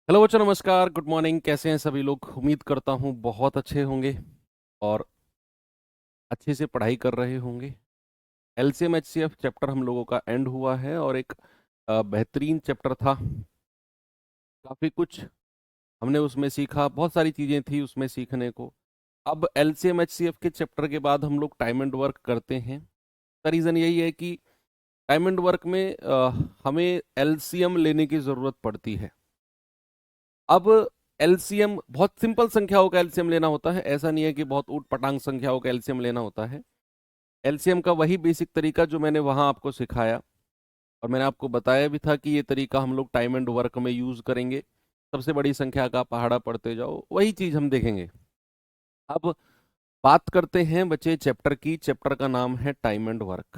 Hello बच्चों, नमस्कार, good morning. कैसे हैं सभी लोग? उम्मीद करता हूँ बहुत अच्छे होंगे और अच्छे से पढ़ाई कर रहे होंगे। एलसीएम एचसीएफ चैप्टर हम लोगों का एंड हुआ है और एक बेहतरीन चैप्टर था। काफ़ी कुछ हमने उसमें सीखा, बहुत सारी चीज़ें थी उसमें सीखने को। अब एलसीएम एचसीएफ के चैप्टर के बाद हम लोग टाइम एंड वर्क करते हैं। का रीज़न यही है कि टाइम एंड वर्क में हमें एलसीएम लेने की ज़रूरत पड़ती है। अब एलसीएम बहुत सिंपल संख्याओं का एलसीएम लेना होता है, ऐसा नहीं है कि बहुत ऊट पटांग संख्याओं का एलसीएम लेना होता है। एलसीएम का वही बेसिक तरीका जो मैंने वहां आपको सिखाया और मैंने आपको बताया भी था कि ये तरीका हम लोग टाइम एंड वर्क में यूज करेंगे। सबसे बड़ी संख्या का पहाड़ा पढ़ते जाओ, वही चीज हम देखेंगे। अब बात करते हैं बच्चे चैप्टर की। चैप्टर का नाम है टाइम एंड वर्क।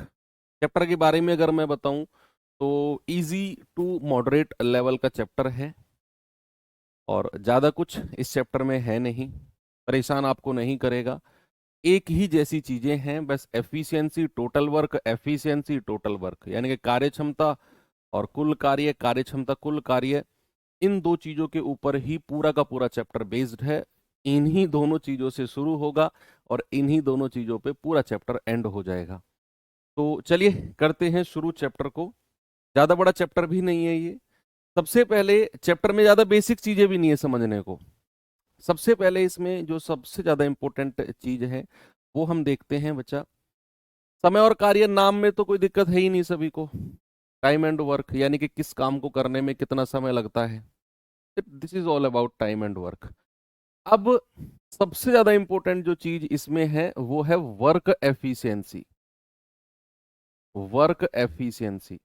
चैप्टर के बारे में अगर मैं बताऊं तो इजी टू मॉडरेट लेवल का चैप्टर है और ज़्यादा कुछ इस चैप्टर में है नहीं, परेशान आपको नहीं करेगा। एक ही जैसी चीज़ें हैं, बस efficiency total work, efficiency total work, यानी कि कार्य क्षमता और कुल कार्य, कार्य क्षमता कुल कार्य, इन दो चीज़ों के ऊपर ही पूरा का पूरा चैप्टर बेस्ड है। इन्हीं दोनों चीज़ों से शुरू होगा और इन्हीं दोनों चीज़ों पे पूरा चैप्टर एंड हो जाएगा। तो चलिए करते हैं शुरू चैप्टर को। ज़्यादा बड़ा चैप्टर भी नहीं है ये। सबसे पहले चैप्टर में ज़्यादा बेसिक चीज़ें भी नहीं है समझने को। सबसे पहले इसमें जो सबसे ज्यादा इंपॉर्टेंट चीज है वो हम देखते हैं बच्चा। समय और कार्य, नाम में तो कोई दिक्कत है ही नहीं सभी को। टाइम एंड वर्क यानी कि किस काम को करने में कितना समय लगता है। This is all about time and work. अब सबसे ज्यादा इंपॉर्टेंट जो चीज इसमें है वो है वर्क एफिशिएंसी। वर्क एफिशिएंसी,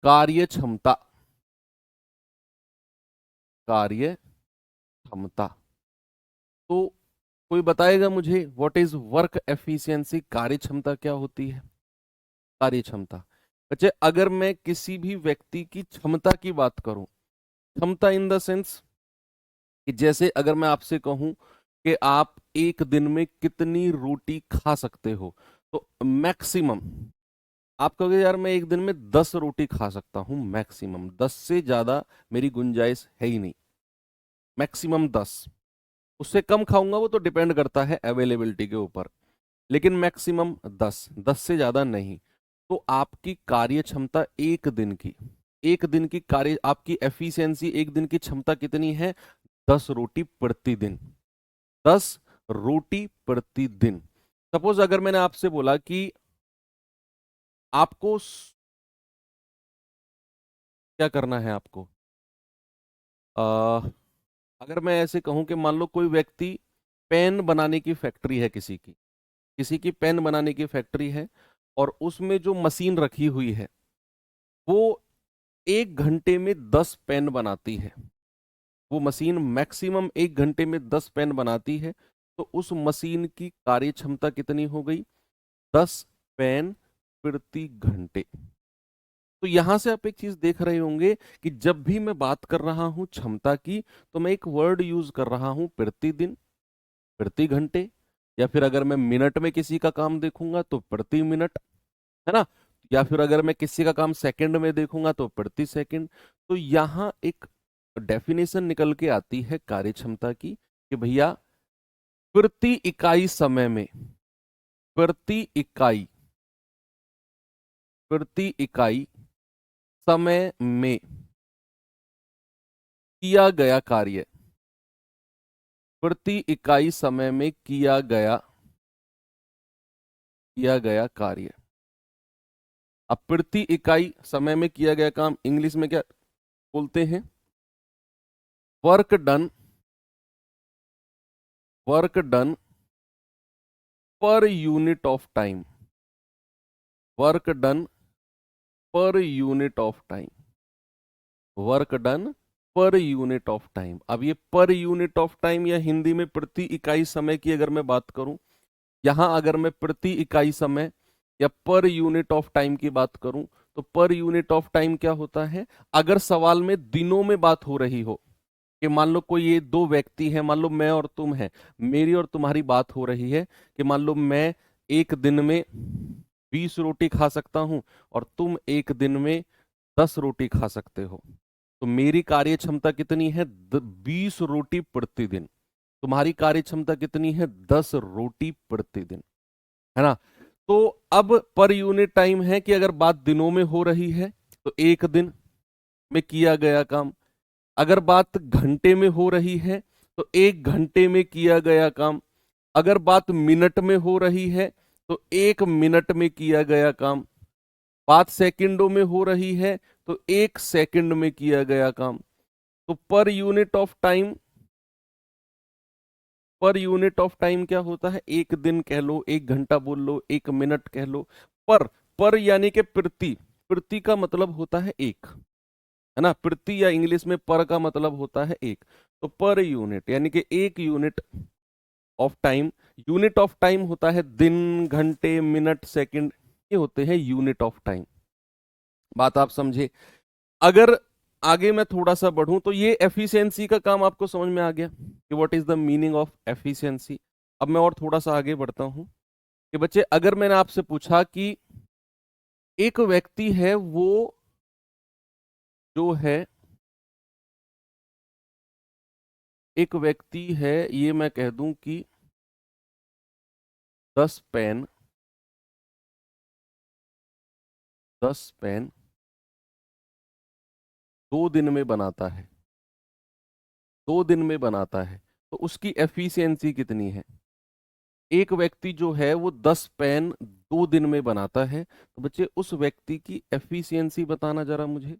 कार्य क्षमता, कार्य क्षमता। तो कोई बताएगा मुझे व्हाट इज वर्क एफिशिएंसी? कार्य क्षमता क्या होती है? कार्य क्षमता, बच्चे अगर मैं किसी भी व्यक्ति की क्षमता की बात करूं, क्षमता इन द सेंस कि जैसे अगर मैं आपसे कहूं कि आप एक दिन में कितनी रोटी खा सकते हो, तो मैक्सिमम आप कहोगे यार मैं एक दिन में 10 रोटी खा सकता हूं, मैक्सिमम 10 से ज्यादा मेरी गुंजाइश है ही नहीं। मैक्सिमम 10, उससे कम खाऊंगा वो तो डिपेंड करता है अवेलेबिलिटी के ऊपर, लेकिन मैक्सिमम 10, 10 से ज्यादा नहीं। तो आपकी कार्य क्षमता एक दिन की, एक दिन की कार्य, आपकी एफिशिएंसी एक दिन की क्षमता कितनी है? 10 रोटी प्रतिदिन। 10 रोटी प्रतिदिन। सपोज अगर मैंने आपसे बोला कि आपको क्या करना है आपको, आ, अगर मैं ऐसे कहूं कि मान लो कोई व्यक्ति पेन बनाने की फैक्ट्री है, किसी की पेन बनाने की फैक्ट्री है और उसमें जो मशीन रखी हुई है वो 1 घंटे में 10 पेन बनाती है। वो मशीन मैक्सिमम 1 घंटे में 10 पेन बनाती है। तो उस मशीन की कार्य क्षमता कितनी हो गई? 10 पेन प्रति घंटे। तो यहां से आप एक चीज देख रहे होंगे कि जब भी मैं बात कर रहा हूं क्षमता की, तो मैं एक वर्ड यूज कर रहा हूं प्रतिदिन, प्रति घंटे, या फिर अगर मैं मिनट में किसी का काम देखूंगा तो प्रति मिनट, है ना, या फिर अगर मैं किसी का काम सेकंड में देखूंगा तो प्रति सेकंड। तो यहाँ एक डेफिनेशन निकल के आती है कार्य क्षमता की कि भैया प्रति इकाई समय में, प्रति इकाई, प्रति इकाई समय में किया गया कार्य, प्रति इकाई समय में किया गया कार्य। अब प्रति इकाई समय में किया गया काम इंग्लिश में क्या बोलते हैं? Work done, work done per unit of time, work done per unit of time, work done per unit of time. अब ये पर यूनिट ऑफ टाइम या हिंदी में प्रति इकाई समय की अगर मैं बात करूं, यहां अगर मैं प्रति इकाई समय या पर यूनिट ऑफ टाइम की बात करूं, तो पर यूनिट ऑफ टाइम क्या होता है? अगर सवाल में दिनों में बात हो रही हो कि मान लो कोई ये दो व्यक्ति है, मान लो मैं और तुम है, मेरी और तुम्हारी बात हो रही है कि मान लो मैं एक दिन में 20 रोटी खा सकता हूं और तुम एक दिन में 10 रोटी खा सकते हो, तो मेरी कार्य क्षमता कितनी है? 20 रोटी प्रतिदिन। तुम्हारी कार्य क्षमता कितनी है? 10 रोटी प्रतिदिन, है ना। तो अब पर यूनिट टाइम है कि अगर बात दिनों में हो रही है तो एक दिन में किया गया काम, अगर बात घंटे में हो रही है तो एक घंटे में किया गया काम, अगर बात मिनट में हो रही है तो एक मिनट में किया गया काम, बात सेकंडों में हो रही है तो एक सेकंड में किया गया काम। तो पर यूनिट ऑफ टाइम क्या होता है? एक दिन कह लो, एक घंटा बोल लो, एक मिनट कह लो। पर पर यानी कि प्रति, प्रति का मतलब होता है एक, है ना। प्रति या इंग्लिश में पर का मतलब होता है एक। तो पर यूनिट यानी कि एक unit of time, unit of time होता है दिन, घंटे, मिनट, सेकंड, ये होते हैं यूनिट ऑफ टाइम। बात आप समझे। अगर आगे मैं थोड़ा सा बढ़ूं तो ये एफिशिएंसी का काम आपको समझ में आ गया कि what is the meaning of efficiency. अब मैं और थोड़ा सा आगे बढ़ता हूं कि बच्चे, अगर मैंने आपसे पूछा कि एक व्यक्ति है, वो जो है, एक व्यक्ति है, ये मैं कह दूं कि 10 पेन, 10 पेन 2 दिन में बनाता है, 2 दिन में बनाता है, तो उसकी एफिशिएंसी कितनी है? एक व्यक्ति जो है वो 10 पेन 2 दिन में बनाता है, तो बच्चे उस व्यक्ति की एफिशिएंसी बताना जरा मुझे।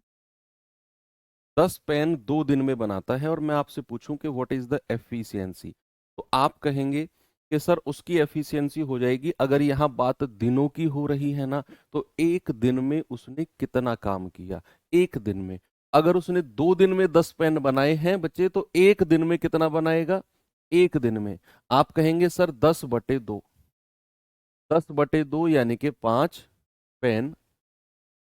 10 पेन 2 दिन में बनाता है और मैं आपसे पूछूं कि व्हाट इज द एफिशिएंसी, तो आप कहेंगे कि सर उसकी एफिशिएंसी हो जाएगी, अगर यहाँ बात दिनों की हो रही है ना, तो एक दिन में उसने कितना काम किया, एक दिन में। अगर उसने 2 दिन में 10 पेन बनाए हैं बच्चे, तो एक दिन में कितना बनाएगा? एक दिन में आप कहेंगे सर 10/2, 10/2 यानी कि 5 पेन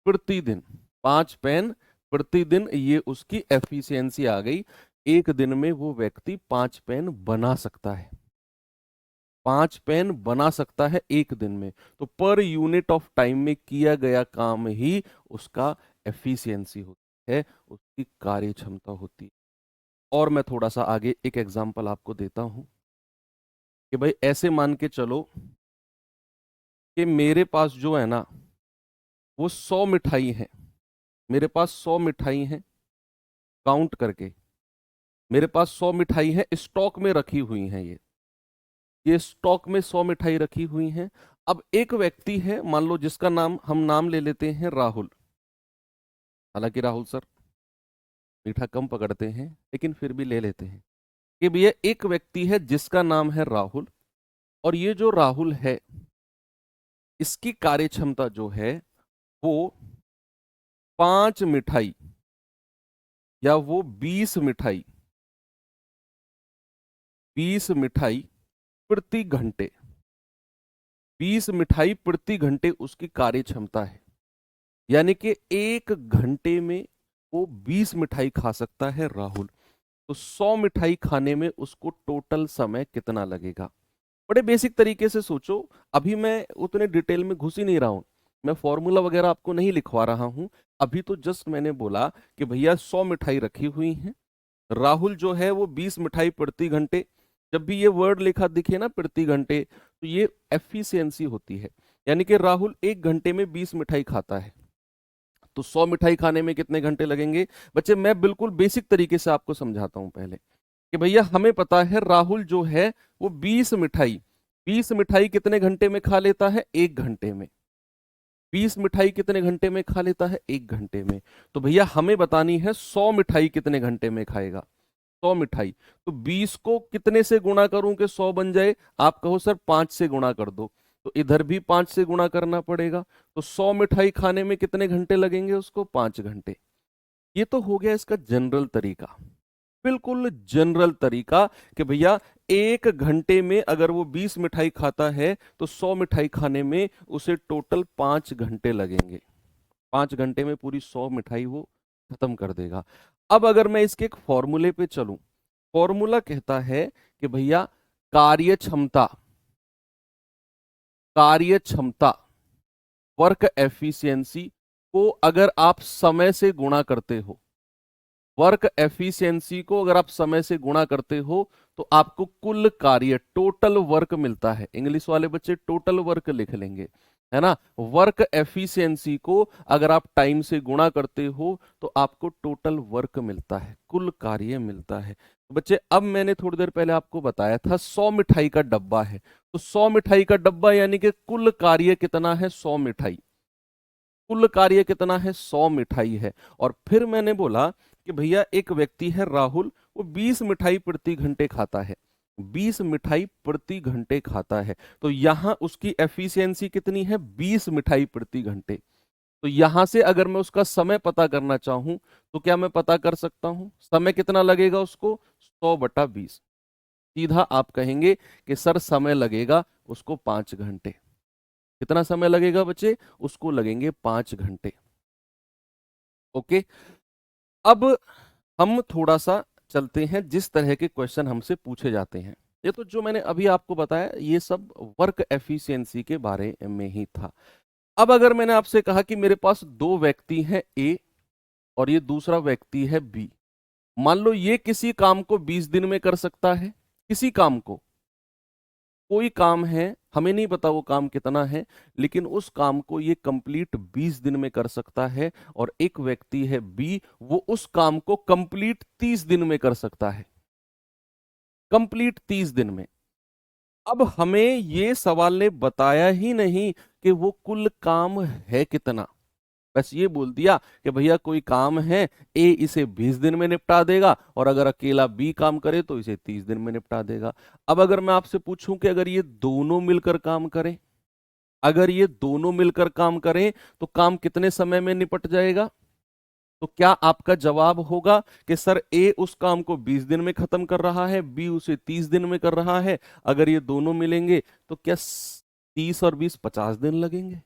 प्रतिदिन, 5 पेन प्रतिदिन, ये उसकी एफिशिएंसी आ गई। एक दिन में वो व्यक्ति 5 पेन बना सकता है, 5 पेन बना सकता है एक दिन में। तो पर यूनिट ऑफ टाइम में किया गया काम ही उसका एफिशिएंसी होती है, उसकी कार्य क्षमता होती है। और मैं थोड़ा सा आगे एक एग्जांपल आपको देता हूं कि भाई ऐसे मान के चलो कि मेरे पास जो है ना वो 100 मिठाई है, मेरे पास 100 मिठाई है, काउंट करके मेरे पास 100 मिठाई है, स्टॉक में रखी हुई हैं, ये स्टॉक में 100 मिठाई रखी हुई हैं। अब एक व्यक्ति है, मान लो जिसका नाम हम नाम ले लेते हैं राहुल, हालांकि राहुल सर मीठा कम पकड़ते हैं लेकिन फिर भी ले लेते हैं कि भैया एक व्यक्ति है जिसका नाम है राहुल, और ये जो राहुल है इसकी कार्य क्षमता जो है वो 5 मिठाई या वो 20 मिठाई, 20 मिठाई प्रति घंटे, 20 मिठाई प्रति घंटे उसकी कार्य क्षमता है। यानी कि एक घंटे में वो 20 मिठाई खा सकता है राहुल। तो 100 मिठाई खाने में उसको टोटल समय कितना लगेगा? बड़े बेसिक तरीके से सोचो, अभी मैं उतने डिटेल में घुस ही नहीं रहा हूं, मैं फॉर्मूला वगैरह आपको नहीं लिखवा रहा हूं। अभी तो जस्ट मैंने बोला कि भैया 100 मिठाई रखी हुई है, राहुल जो है वो 20 मिठाई प्रति घंटे, जब भी ये वर्ड लिखा दिखे ना प्रति घंटे, तो ये एफिशिएंसी होती है। यानी कि राहुल एक घंटे में 20 मिठाई खाता है, तो 100 मिठाई खाने में कितने घंटे लगेंगे? बच्चे मैं बिल्कुल बेसिक तरीके से आपको समझाता हूं पहले कि भैया हमें पता है राहुल जो है वो 20 मिठाई, 20 मिठाई कितने घंटे में खा लेता है? एक घंटे में। 20 मिठाई कितने घंटे में खा लेता है? एक घंटे में। तो भैया हमें बतानी है 100 मिठाई कितने घंटे में खाएगा? 100 मिठाई। तो 20 को कितने से गुणा करूं कि 100 बन जाए? आप कहो सर 5 से गुणा कर दो, तो इधर भी 5 से गुणा करना पड़ेगा। तो 100 मिठाई खाने में कितने घंटे लगेंगे उसको? 5 घंटे। ये तो हो गया इसका जनरल तरीका, बिल्कुल जनरल तरीका कि भैया एक घंटे में अगर वो 20 मिठाई खाता है तो 100 मिठाई खाने में उसे टोटल 5 घंटे लगेंगे। 5 घंटे में पूरी 100 मिठाई वो खत्म कर देगा। अब अगर मैं इसके एक फॉर्मूले पे चलूं, फॉर्मूला कहता है कि भैया कार्य क्षमता, कार्य क्षमता वर्क एफिशिएंसी को अगर आप समय से गुणा करते हो, वर्क एफिशिएंसी को अगर आप समय से गुणा करते हो तो आपको कुल कार्य टोटल वर्क मिलता है। इंग्लिश वाले बच्चे टोटल वर्क लिख लेंगे, है ना। वर्क एफिशिएंसी को अगर आप टाइम से गुणा करते हो तो आपको टोटल वर्क मिलता है, कुल कार्य मिलता है। बच्चे अब मैंने थोड़ी देर पहले आपको बताया था 100 मिठाई का डब्बा है, तो 100 मिठाई का डब्बा यानी कि कुल कार्य कितना है, 100 मिठाई। कुल कार्य कितना है, 100 मिठाई है। और फिर मैंने बोला कि भैया एक व्यक्ति है राहुल, वो 20 मिठाई प्रति घंटे खाता है, 20 मिठाई प्रति घंटे खाता है। तो यहां उसकी एफिशिएंसी कितनी है, 20 मिठाई प्रति घंटे। तो यहां से अगर मैं उसका समय पता करना चाहूं तो क्या मैं पता कर सकता हूं, समय कितना लगेगा उसको, 100/20। सीधा आप कहेंगे कि सर समय लगेगा उसको 5 घंटे। कितना समय लगेगा बच्चे, उसको लगेंगे 5 घंटे। ओके, अब हम थोड़ा सा चलते हैं जिस तरह के क्वेश्चन हमसे पूछे जाते हैं। ये तो जो मैंने अभी आपको बताया ये सब वर्क एफिशिएंसी के बारे में ही था। अब अगर मैंने आपसे कहा कि मेरे पास दो व्यक्ति हैं ए और ये दूसरा व्यक्ति है बी, मान लो ये किसी काम को 20 दिन में कर सकता है, किसी काम को, कोई काम है, हमें नहीं पता वो काम कितना है, लेकिन उस काम को ये कंप्लीट 20 दिन में कर सकता है। और एक व्यक्ति है बी, वो उस काम को कंप्लीट 30 दिन में कर सकता है, कंप्लीट 30 दिन में। अब हमें ये सवाल ने बताया ही नहीं कि वो कुल काम है कितना, बस ये बोल दिया कि भैया कोई काम है, ए इसे 20 दिन में निपटा देगा और अगर अकेला बी काम करे तो इसे 30 दिन में निपटा देगा। अब अगर मैं आपसे पूछूं कि अगर ये दोनों मिलकर काम करें, अगर ये दोनों मिलकर काम करें तो काम कितने समय में निपट जाएगा, तो क्या आपका जवाब होगा कि सर ए उस काम को 20 दिन में खत्म कर रहा है, बी उसे 30 दिन में कर रहा है। अगर ये दोनों मिलेंगे तो क्या 30 और 20 50 दिन लगेंगे,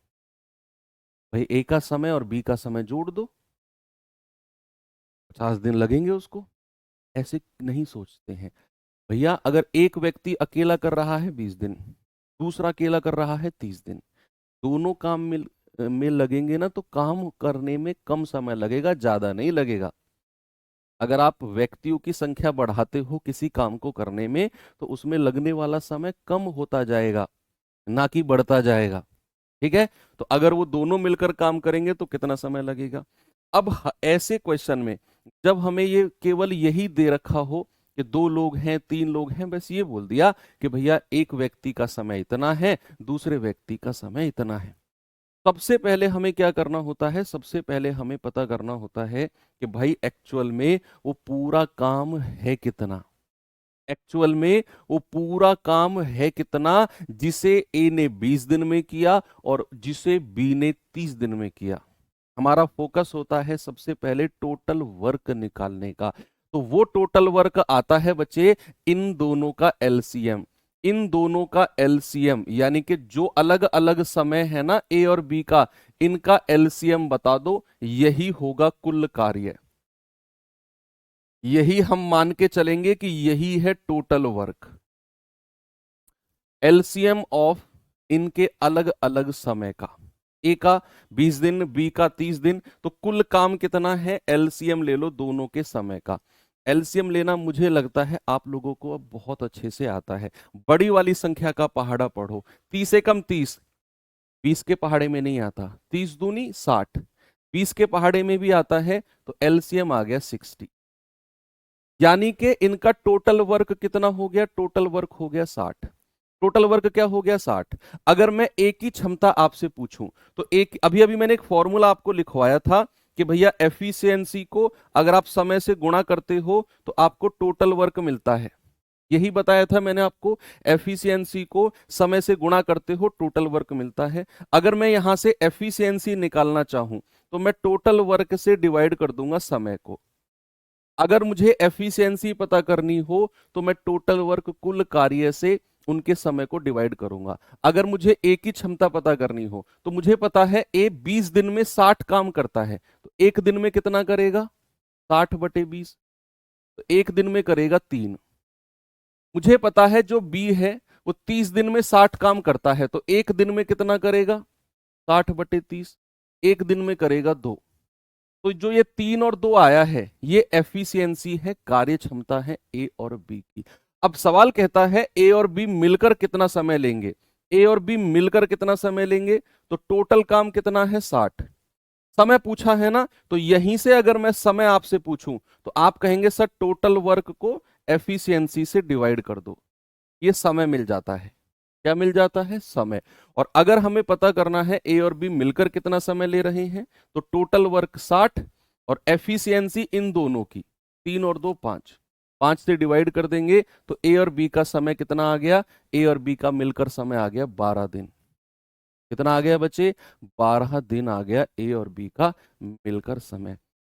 भाई ए का समय और बी का समय जोड़ दो, 50 दिन लगेंगे उसको। ऐसे नहीं सोचते हैं भैया। अगर एक व्यक्ति अकेला कर रहा है 20 दिन, दूसरा अकेला कर रहा है 30 दिन, दोनों काम में लगेंगे ना तो काम करने में कम समय लगेगा, ज्यादा नहीं लगेगा। अगर आप व्यक्तियों की संख्या बढ़ाते हो किसी काम को करने में तो उसमें लगने वाला समय कम होता जाएगा, ना कि बढ़ता जाएगा। ठीक है, तो अगर वो दोनों मिलकर काम करेंगे तो कितना समय लगेगा। अब ऐसे क्वेश्चन में जब हमें ये केवल यही दे रखा हो कि 2 लोग हैं 3 लोग हैं, बस ये बोल दिया कि भैया एक व्यक्ति का समय इतना है, दूसरे व्यक्ति का समय इतना है। सबसे पहले हमें क्या करना होता है, सबसे पहले हमें पता करना होता है कि भाई एक्चुअल में वो पूरा काम है कितना, एक्चुअल में वो पूरा काम है कितना जिसे ए ने 20 दिन में किया और जिसे बी ने 30 दिन में किया। हमारा फोकस होता है सबसे पहले टोटल वर्क निकालने का। तो वो टोटल वर्क आता है बच्चे इन दोनों का एलसीएम, इन दोनों का एलसीएम यानी कि जो अलग अलग समय है ना ए और बी का, इनका एलसीएम बता दो, यही होगा कुल कार्य। यही हम मान के चलेंगे कि यही है टोटल वर्क, एलसीएम ऑफ इनके अलग अलग समय का। ए का 20 दिन, बी का 30 दिन, तो कुल काम कितना है, एलसीएम ले लो दोनों के समय का। एलसीएम लेना मुझे लगता है आप लोगों को अब बहुत अच्छे से आता है। बड़ी वाली संख्या का पहाड़ा पढ़ो, 30 एकम 30, 20 के पहाड़े में नहीं आता, 30 दूनी 60, 20 के पहाड़े में भी आता है, तो एलसीएम आ गया 60। यानी कि इनका टोटल वर्क कितना हो गया, टोटल वर्क हो गया 60। टोटल वर्क क्या हो गया 60। अगर मैं एक ही क्षमता आपसे पूछूं तो एक, अभी अभी मैंने एक फॉर्मूला आपको लिखवाया था कि भैया एफिशिएंसी को अगर आप समय से गुणा करते हो तो आपको टोटल वर्क मिलता है। यही बताया था मैंने आपको, एफिशिएंसी को समय से गुणा करते हो टोटल वर्क मिलता है। अगर मैं यहां से एफिशिएंसी निकालना चाहूं तो मैं टोटल वर्क से डिवाइड कर दूंगा समय को। अगर मुझे एफिशिएंसी पता करनी हो तो मैं टोटल वर्क कुल कार्य से उनके समय को डिवाइड करूंगा। अगर मुझे एक ही क्षमता पता करनी हो तो मुझे पता है ए 20 दिन में 60 काम करता है, तो एक दिन में कितना करेगा, 60/20, तो एक दिन में करेगा 3। मुझे पता है जो बी है वो 30 दिन में 60 काम करता है, तो एक दिन में कितना करेगा, 60/30। एक दिन में करेगा 2। तो जो ये 3 और 2 आया है, ये एफिशिएंसी है, कार्य क्षमता है ए और बी की। अब सवाल कहता है ए और बी मिलकर कितना समय लेंगे। ए और बी मिलकर कितना समय लेंगे, तो टोटल काम कितना है 60। समय पूछा है ना, तो यहीं से अगर मैं समय आपसे पूछूं तो आप कहेंगे सर टोटल वर्क को एफिशिएंसी से डिवाइड कर दो, ये समय मिल जाता है। क्या मिल जाता है, समय। और अगर हमें पता करना है ए और बी मिलकर कितना समय ले रहे हैं, तो टोटल वर्क 60 और एफिशिएंसी इन दोनों की 3 और 2 5, 5 से डिवाइड कर देंगे तो ए और बी का समय कितना आ गया, ए और बी का मिलकर समय आ गया 12 दिन। कितना आ गया बच्चे, 12 दिन आ गया ए और बी का मिलकर समय।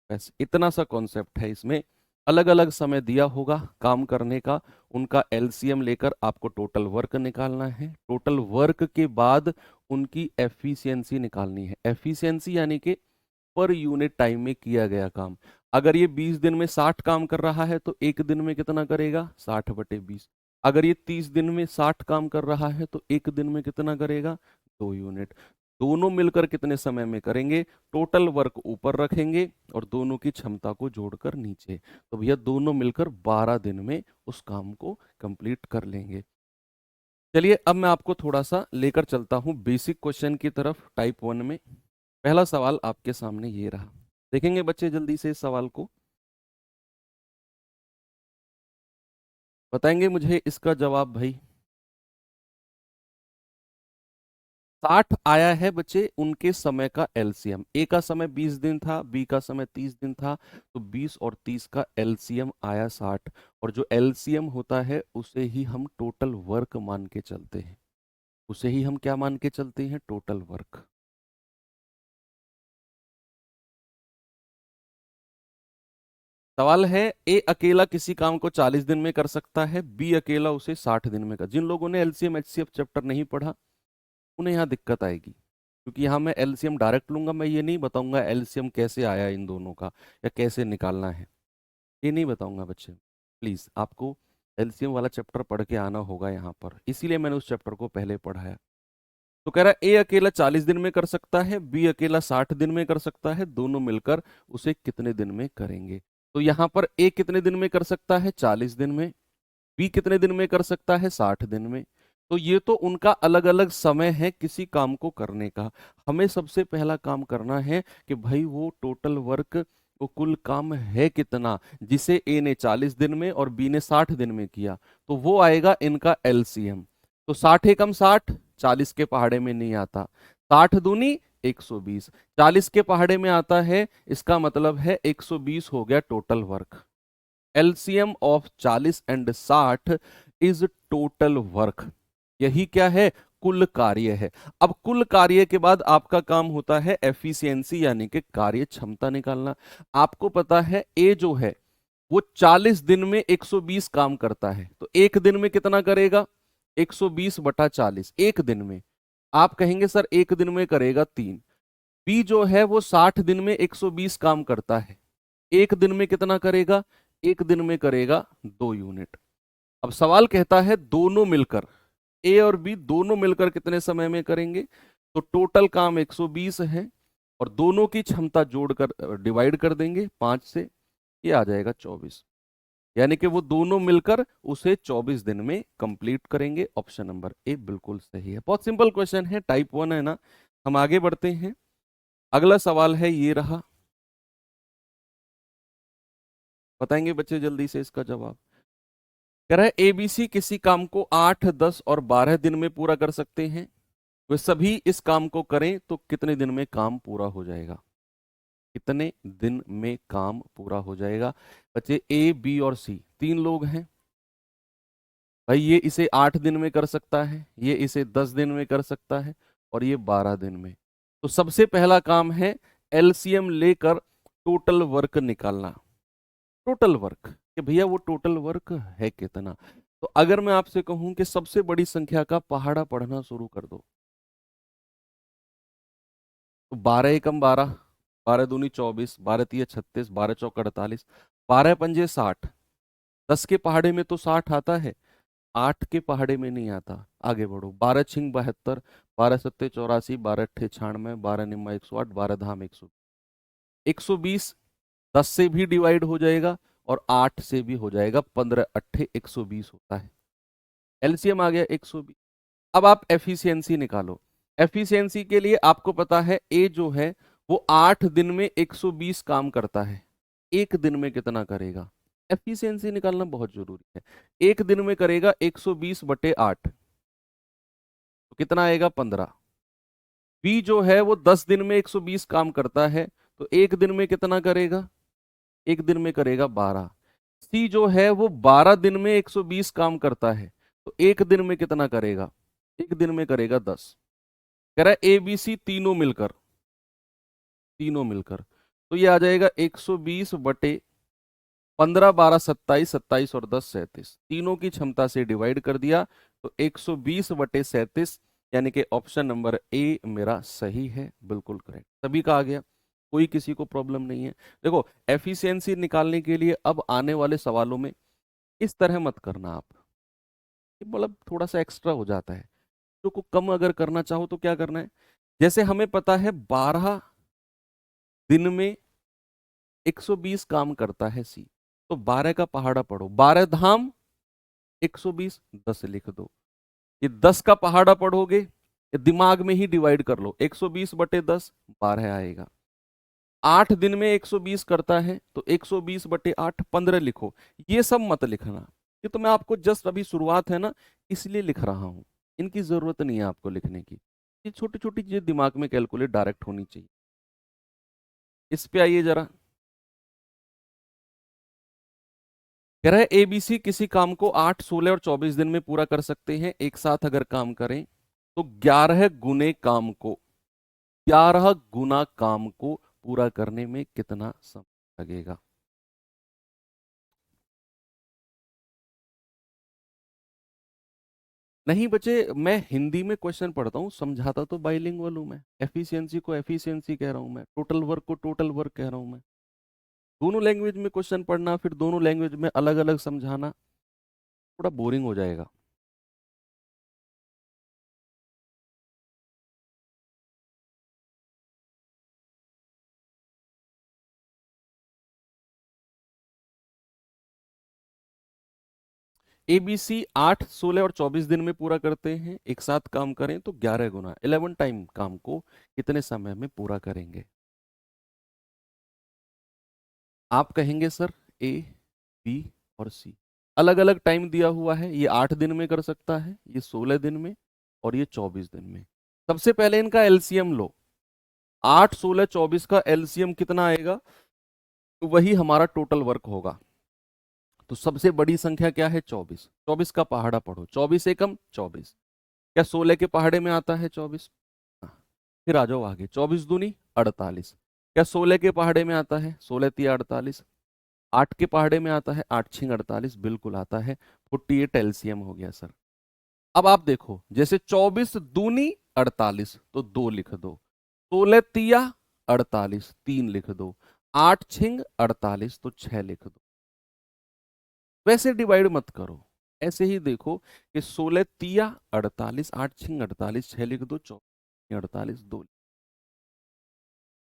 बस इतना सा कॉन्सेप्ट है इसमें। अलग अलग समय दिया होगा काम करने का, उनका एलसीएम लेकर आपको टोटल वर्क निकालना है। टोटल वर्क के बाद उनकी एफिशिएंसी निकालनी है। एफिशिएंसी यानी कि पर यूनिट टाइम में किया गया काम। अगर ये 20 दिन में 60 काम कर रहा है तो एक दिन में कितना करेगा, 60/20। अगर ये 30 दिन में 60 काम कर रहा है तो एक दिन में कितना करेगा, 2 यूनिट। दोनों मिलकर कितने समय में करेंगे, टोटल वर्क ऊपर रखेंगे और दोनों की क्षमता को जोड़कर नीचे। तो भैया दोनों मिलकर 12 दिन में उस काम को कंप्लीट कर लेंगे। चलिए अब मैं आपको थोड़ा सा लेकर चलता हूं बेसिक क्वेश्चन की तरफ टाइप 1 में। पहला सवाल आपके सामने ये रहा, देखेंगे बच्चे जल्दी से इस सवाल को, बताएंगे मुझे इसका जवाब भाई। 60 आया है बच्चे उनके समय का एलसीएम। ए का समय 20 दिन था, बी का समय 30 दिन था, तो 20 और 30 का एलसीएम आया 60। और जो एलसीएम होता है उसे ही हम टोटल वर्क मान के चलते हैं। उसे ही हम क्या मान के चलते हैं, टोटल वर्क। सवाल है ए अकेला किसी काम को 40 दिन में कर सकता है, बी अकेला उसे 60 दिन में कर। जिन लोगों ने एलसीएम एचसीएफ चैप्टर नहीं पढ़ा उन्हें यहाँ दिक्कत आएगी, क्योंकि यहाँ मैं एलसीएम डायरेक्ट लूंगा, मैं ये नहीं बताऊंगा एलसीएम कैसे आया इन दोनों का या कैसे निकालना है, ये नहीं बताऊंगा बच्चे। प्लीज आपको एलसीएम वाला चैप्टर पढ़ के आना होगा यहाँ पर, इसीलिए मैंने उस चैप्टर को पहले पढ़ाया। तो कह रहा है ए अकेला 40 दिन में कर सकता है, बी अकेला 60 दिन में कर सकता है, दोनों मिलकर उसे कितने दिन में करेंगे। तो यहाँ पर ए कितने दिन में कर सकता है, 40 दिन में। बी कितने दिन में कर सकता है, 60 दिन में। तो ये तो उनका अलग अलग समय है किसी काम को करने का। हमें सबसे पहला काम करना है कि भाई वो टोटल वर्क, वो कुल काम है कितना, जिसे ए ने 40 दिन में और बी ने 60 दिन में किया, तो वो आएगा इनका एलसीएम। तो 60 एकम 60, 40 के पहाड़े में नहीं आता। 60 दूनी 120, 40 के पहाड़े में आता है, इसका मतलब है 120 हो गया total work. LCM of 40 and 60 is total work. यही क्या है, कुल कार्य है। अब कुल कार्य के बाद आपका काम होता है एफिशिएंसी यानी कि कार्य क्षमता निकालना। आपको पता है ए जो है वो 40 दिन में 120 काम करता है, तो एक दिन में कितना करेगा, 120/40 एक दिन में। आप कहेंगे सर एक दिन में करेगा 3। बी जो है वो 60 दिन में 120 काम करता है, एक दिन में कितना करेगा, एक दिन में करेगा 2 यूनिट। अब सवाल कहता है दोनों मिलकर, ए और बी दोनों मिलकर कितने समय में करेंगे। तो टोटल काम 120 है और दोनों की क्षमता जोड़कर डिवाइड कर देंगे 5 से, ये आ जाएगा 24। यानी कि वो दोनों मिलकर उसे 24 दिन में कंप्लीट करेंगे। ऑप्शन नंबर ए बिल्कुल सही है। बहुत सिंपल क्वेश्चन है, टाइप 1 है ना। हम आगे बढ़ते हैं, अगला सवाल है ये रहा, बताएंगे बच्चे जल्दी से इसका जवाब। कह रहा है एबीसी किसी काम को 8, 10 और 12 दिन में पूरा कर सकते हैं, वे सभी इस काम को करें तो कितने दिन में काम पूरा हो जाएगा। कितने दिन में काम पूरा हो जाएगा। बच्चे ए बी और सी 3 लोग हैं भाई, ये इसे 8 दिन में कर सकता है, ये इसे 10 दिन में कर सकता है और ये 12 दिन में। तो सबसे पहला काम है एलसीएम लेकर टोटल वर्क निकालना। टोटल वर्क कि भैया वो टोटल वर्क है कितना। तो अगर मैं आपसे कहूं कि सबसे बड़ी संख्या का पहाड़ा पढ़ना शुरू कर दो, तो 12 एकम 12, 12 दूनी 24, 12 तिया 36, 12 चौक 48, 12 पंजे 60। 10 के पहाड़े में तो 60 आता है, 8 के पहाड़े में नहीं आता। आगे बढ़ो। 12 6 72, 12 7 84, 12 8 96, 12 निम्मा 108, 12 धाम 120। 10 से भी डिवाइड हो जाएगा और 8 से भी हो जाएगा। 15 8 120 होता है। एलसीएम आ गया 120। अब आप एफिशिएंसी निकालो। एफिशिएंसी के लिए आपको पता है ए जो है वो 8 दिन में 120 काम करता है। एक दिन में कितना करेगा? एफिशिएंसी निकालना बहुत जरूरी है। एक दिन में करेगा 120/8, तो कितना आएगा? 15। बी जो है वो 10 दिन में 120 काम करता है, तो एक दिन में कितना करेगा? एक दिन में करेगा 12। सी जो है वो 12 दिन में 120 काम करता है, तो एक दिन में कितना करेगा? एक दिन में करेगा 10। कह रहा है ए बी सी तीनों मिलकर, तीनों मिलकर, तो ये आ जाएगा 120/15, 12 27, 27 और 10 37, तीनों की क्षमता से डिवाइड कर दिया, तो 120/37, यानी कि ऑप्शन नंबर ए मेरा सही है, बिल्कुल करेक्ट। सभी का आ गया, कोई किसी को प्रॉब्लम नहीं है। देखो, एफिशिएंसी निकालने के लिए अब आने वाले सवालों में इस तरह मत करना आप, मतलब थोड़ा सा एक्स्ट्रा हो जाता है। तो को कम अगर करना चाहो तो क्या करना है? जैसे हमें पता है 12 दिन में 120 काम करता है सी, तो 12 का पहाड़ा पढ़ो। 12 धाम 120, 10 लिख दो। ये 10 का पहाड़ा पढ़ोगे, ये दिमाग में ही डिवाइड कर लो। 120/10 12 आएगा। 8 दिन में 120 करता है, तो 120/8 15 लिखो। ये सब मत लिखना, ये तो मैं आपको जस्ट अभी शुरुआत है ना, इसलिए लिख रहा हूं। इनकी जरूरत नहीं है आपको लिखने की। ये छोटी छोटी चीजें दिमाग में कैलकुलेट डायरेक्ट होनी चाहिए। इस पे आइए जरा। कह रहा है एबीसी किसी काम को 8 16 और 24 दिन में पूरा कर सकते हैं। एक साथ अगर काम करें तो 11 गुने काम को, 11 गुना काम को पूरा करने में कितना समय लगेगा? नहीं बच्चे, मैं हिंदी में क्वेश्चन पढ़ता हूँ, समझाता तो बाइलिंगुअल हूं मैं। एफिशिएंसी को एफिशिएंसी कह रहा हूं मैं, टोटल वर्क को टोटल वर्क कह रहा हूं मैं। दोनों लैंग्वेज में क्वेश्चन पढ़ना, फिर दोनों लैंग्वेज में अलग अलग समझाना, थोड़ा बोरिंग हो जाएगा। एबीसी 8 16 और 24 दिन में पूरा करते हैं। एक साथ काम करें तो 11 गुना 11 टाइम काम को कितने समय में पूरा करेंगे? आप कहेंगे सर ए, बी और सी। अलग अलग टाइम दिया हुआ है। ये 8 दिन में कर सकता है, ये 16 दिन में, और ये 24 दिन में। सबसे पहले इनका एलसीएम लो। 8 16 24 का एलसीएम कितना आएगा? तो वही हमारा टोटल वर्क होगा। तो सबसे बड़ी संख्या क्या है? 24। 24 का पहाड़ा पढ़ो। 24 एकम 24। क्या 16 के पहाड़े में आता है 24? हाँ। फिर आ जाओ आगे। 24 दूनी 48। क्या 16 के पहाड़े में आता है? 16 तिया 48। 8 के पहाड़े में आता है? 8 छिंग 48, बिल्कुल आता है। 48 एलसीएम हो गया सर। अब आप देखो, जैसे 24 दूनी 48, तो 2 लिख दो। 16 तिया 48, 3 लिख दो। 8 छिंग 48, तो 6 लिख दो। वैसे डिवाइड मत करो, ऐसे ही देखो कि 16 तिया 48, 8 छिंग 48, 6 लिख दो। 24 48, 2।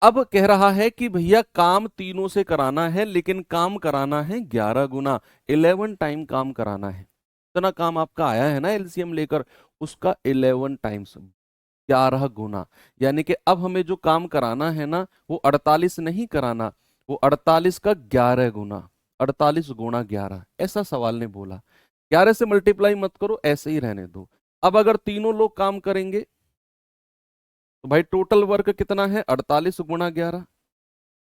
अब कह रहा है कि भैया काम तीनों से कराना है, लेकिन काम कराना है 11 गुना, 11 टाइम काम कराना है। इतना काम आपका आया है ना एलसीएम लेकर, उसका 11 टाइम्स, 11 गुना। यानी कि अब हमें जो काम कराना है ना, वो 48 नहीं कराना, वो 48 का 11 गुना, 48 गुणा 11, ऐसा सवाल ने बोला। 11 से मल्टीप्लाई मत करो, ऐसे ही रहने दो। अब अगर तीनों लोग काम करेंगे तो भाई टोटल वर्क कितना है? 48 गुणा 11।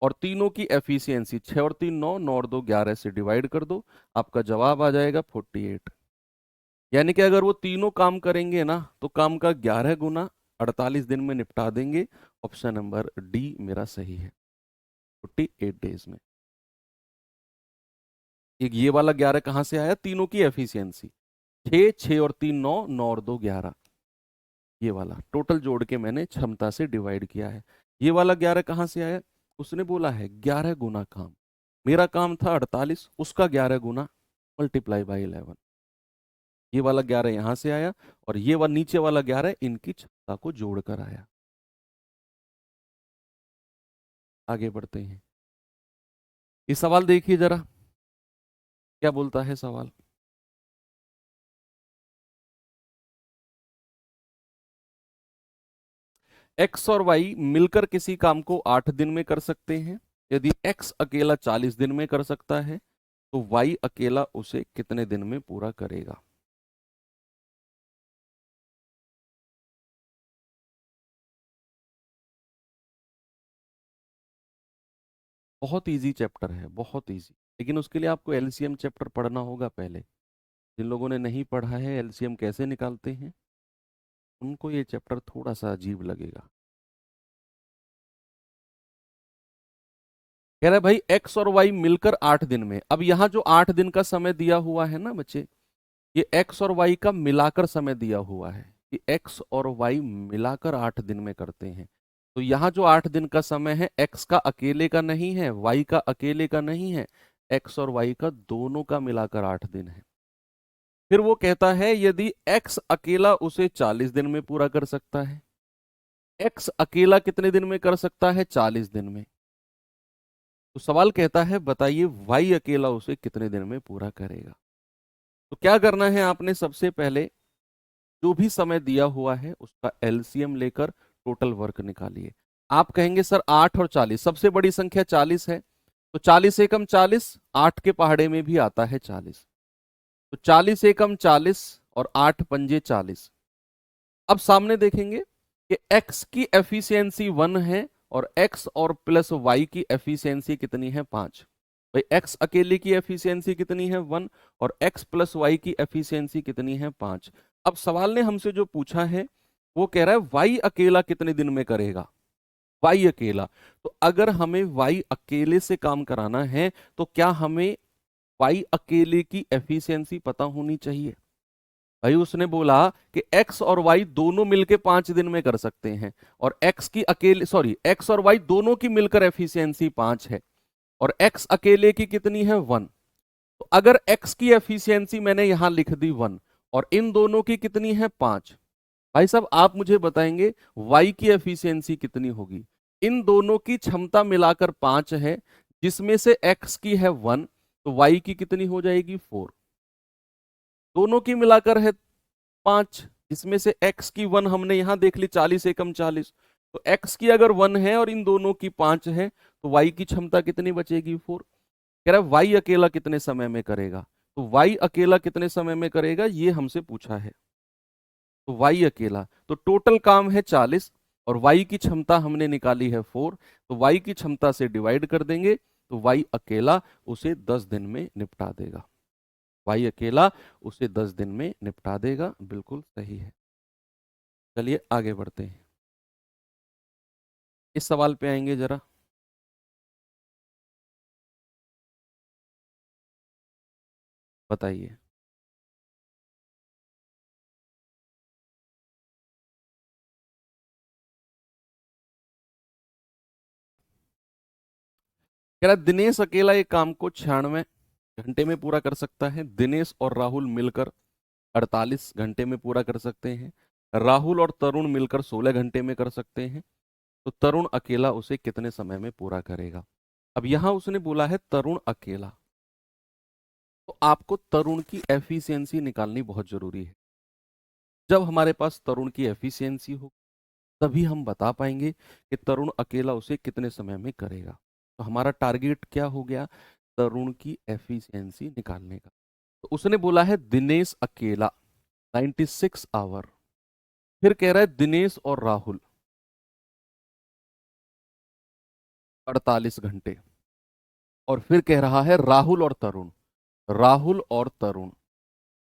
और तीनों की एफिशिएंसी 6 और 3 9, 9 और 2 11 से डिवाइड कर दो, आपका जवाब आ जाएगा 48। यानी कि अगर वो तीनों काम करेंगे ना, तो काम का 11 गुना 48 दिन में निपटा देंगे। ऑप्शन नंबर डी मेरा सही है, 48 डेज में। ये वाला 11 कहां से आया? तीनों की एफिशिएंसी 6 6 और 3 9, 9 और 2 11। ये वाला टोटल जोड़ के मैंने क्षमता से डिवाइड किया है। ये वाला 11 कहां से आया? उसने बोला है 11 गुना काम, मेरा काम था 48, उसका 11 गुना, मल्टीप्लाई बाई 11। ये वाला 11 यहां से आया और ये वाला नीचे वाला 11 इनकी क्षमता को जोड़कर आया। आगे बढ़ते हैं। ये सवाल देखिए जरा, क्या बोलता है सवाल। एक्स और वाई मिलकर किसी काम को 8 दिन में कर सकते हैं। यदि एक्स अकेला 40 दिन में कर सकता है तो वाई अकेला उसे कितने दिन में पूरा करेगा। बहुत इजी चैप्टर है, बहुत इजी। लेकिन उसके लिए आपको एलसीएम चैप्टर पढ़ना होगा पहले। जिन लोगों ने नहीं पढ़ा है एलसीएम कैसे निकालते हैं, उनको ये चैप्टर थोड़ा सा अजीब लगेगा। कह रहा है भाई एक्स और वाई मिलकर 8 दिन में। अब यहाँ जो 8 दिन का समय दिया हुआ है ना बच्चे, ये एक्स और वाई का मिलाकर समय दिया हुआ है कि एक्स और वाई मिलाकर 8 दिन में करते हैं। तो यहाँ जो 8 दिन का समय है एक्स का अकेले का नहीं है, वाई का अकेले का नहीं है, एक्स और वाई का दोनों का मिलाकर 8 दिन है। फिर वो कहता है यदि एक्स अकेला उसे 40 दिन में पूरा कर सकता है। एक्स अकेला कितने दिन में कर सकता है? 40 दिन में। तो सवाल कहता है बताइए वाई अकेला उसे कितने दिन में पूरा करेगा। तो क्या करना है आपने, सबसे पहले जो भी समय दिया हुआ है उसका एलसीएम लेकर टोटल वर्क निकालिए। आप कहेंगे सर 8 और 40, सबसे बड़ी संख्या 40 है, तो 40 एकम 40, 8 के पहाड़े में भी आता है 40, तो 40 एकम 40 और 8 पंजे 40। अब सामने देखेंगे कि x की एफिशिएंसी 1 है और x और प्लस y की एफिशिएंसी कितनी है? 5। भाई x अकेले की एफिशिएंसी कितनी है? 1 और x प्लस y की एफिशिएंसी कितनी है? 5। अब सवाल ने हमसे जो पूछा है वो कह रहा है y अकेला कितने दिन में करेगा। y अकेला, तो अगर हमें y अकेले से काम कराना है तो क्या हमें y अकेले की एफिशिएंसी पता होनी चाहिए। भाई उसने बोला कि x और y दोनों मिलके 5 दिन में कर सकते हैं और x की अकेले x और y दोनों की मिलकर एफिशिएंसी 5 है और x अकेले की कितनी है? 1। तो अगर x की एफिशिएंसी मैंने यहां लिख दी 1 और इन दोनों की कितनी है? 5। भाई साहब आप मुझे बताएंगे y की एफिशिएंसी कितनी होगी। इन दोनों की क्षमता मिलाकर 5 है, जिसमें से x की है 1, तो y की कितनी हो जाएगी? 4। दोनों की मिलाकर है 5, जिसमें से x की 1 हमने यहां देख ली, 40 एकम 40, तो x की अगर 1 है और इन दोनों की 5 है तो y की क्षमता कितनी बचेगी? 4। कह रहा है y अकेला कितने समय में करेगा, तो y अकेला कितने समय में करेगा ये हमसे पूछा है। तो y अकेला, तो टोटल काम है 40 और y की क्षमता हमने निकाली है 4, तो y की क्षमता से डिवाइड कर देंगे तो y अकेला उसे 10 दिन में निपटा देगा। y अकेला उसे 10 दिन में निपटा देगा, बिल्कुल सही है। चलिए आगे बढ़ते हैं। इस सवाल पे आएंगे जरा। बताइए। कह रहा है, दिनेश अकेला एक काम को 96 घंटे में पूरा कर सकता है। दिनेश और राहुल मिलकर 48 घंटे में पूरा कर सकते हैं। राहुल और तरुण मिलकर 16 घंटे में कर सकते हैं। तो तरुण अकेला उसे कितने समय में पूरा करेगा। अब यहां उसने बोला है तरुण अकेला, तो आपको तरुण की एफिशिएंसी निकालनी बहुत जरूरी है। जब हमारे पास तरुण की एफिशिएंसी हो तभी हम बता पाएंगे कि तरुण अकेला उसे कितने समय में करेगा। तो हमारा टारगेट क्या हो गया? तरुण की एफिशिएंसी निकालने का। तो उसने बोला है दिनेश अकेला 96 आवर। फिर कह रहा है दिनेश और राहुल 48 घंटे। और फिर कह रहा है राहुल और तरुण, राहुल और तरुण,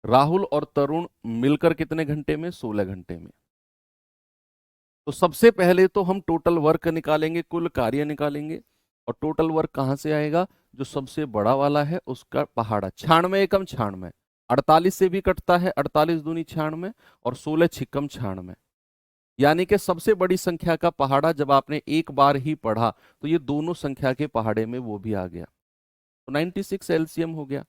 राहुल और तरुण मिलकर कितने घंटे में? 16 घंटे में। तो सबसे पहले तो हम टोटल वर्क निकालेंगे, कुल कार्य निकालेंगे। और टोटल वर्क कहां से आएगा? जो सबसे बड़ा वाला है उसका पहाड़ा, 96 एकम 96, 48 से भी कटता है, 48 दूनी 96 और 16 छिक्कम 96। यानी कि सबसे बड़ी संख्या का पहाड़ा जब आपने एक बार ही पढ़ा तो ये दोनों संख्या के पहाड़े में वो भी आ गया, तो 96 एलसीएम हो गया।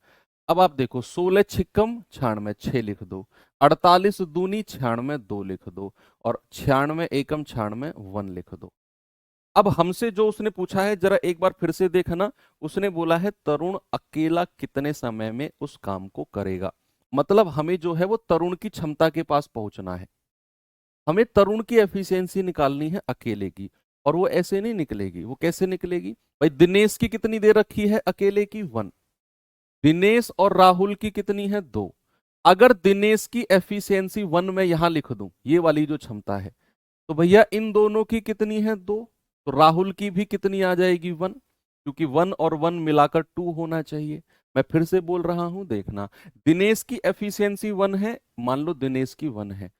अब आप देखो 16 छिक्कम 96 6 लिख दो, 48 दूनी 96 2 लिख दो, और 96 एकम 96 1 लिख दो। अब हमसे जो उसने पूछा है जरा एक बार फिर से देखना। उसने बोला है तरुण अकेला कितने समय में उस काम को करेगा। मतलब हमें जो है वो तरुण की क्षमता के पास पहुंचना है। हमें तरुण की एफिशिएंसी निकालनी है अकेले की। और वो ऐसे नहीं निकलेगी। वो कैसे निकलेगी भाई? दिनेश की कितनी दे रखी है अकेले की? 1। दिनेश और राहुल की कितनी है? 2। अगर दिनेश की एफिशिएंसी 1 मैं यहां लिख दूं, ये वाली जो क्षमता है, तो भैया इन दोनों की कितनी है? 2। तो राहुल की भी कितनी आ जाएगी? 1। क्योंकि 1 और 1 मिलाकर 2 होना चाहिए। मैं फिर से बोल रहा हूं, देखना। दिनेश की एफिशिएंसी 1 है, मान लो दिनेश की 1 है।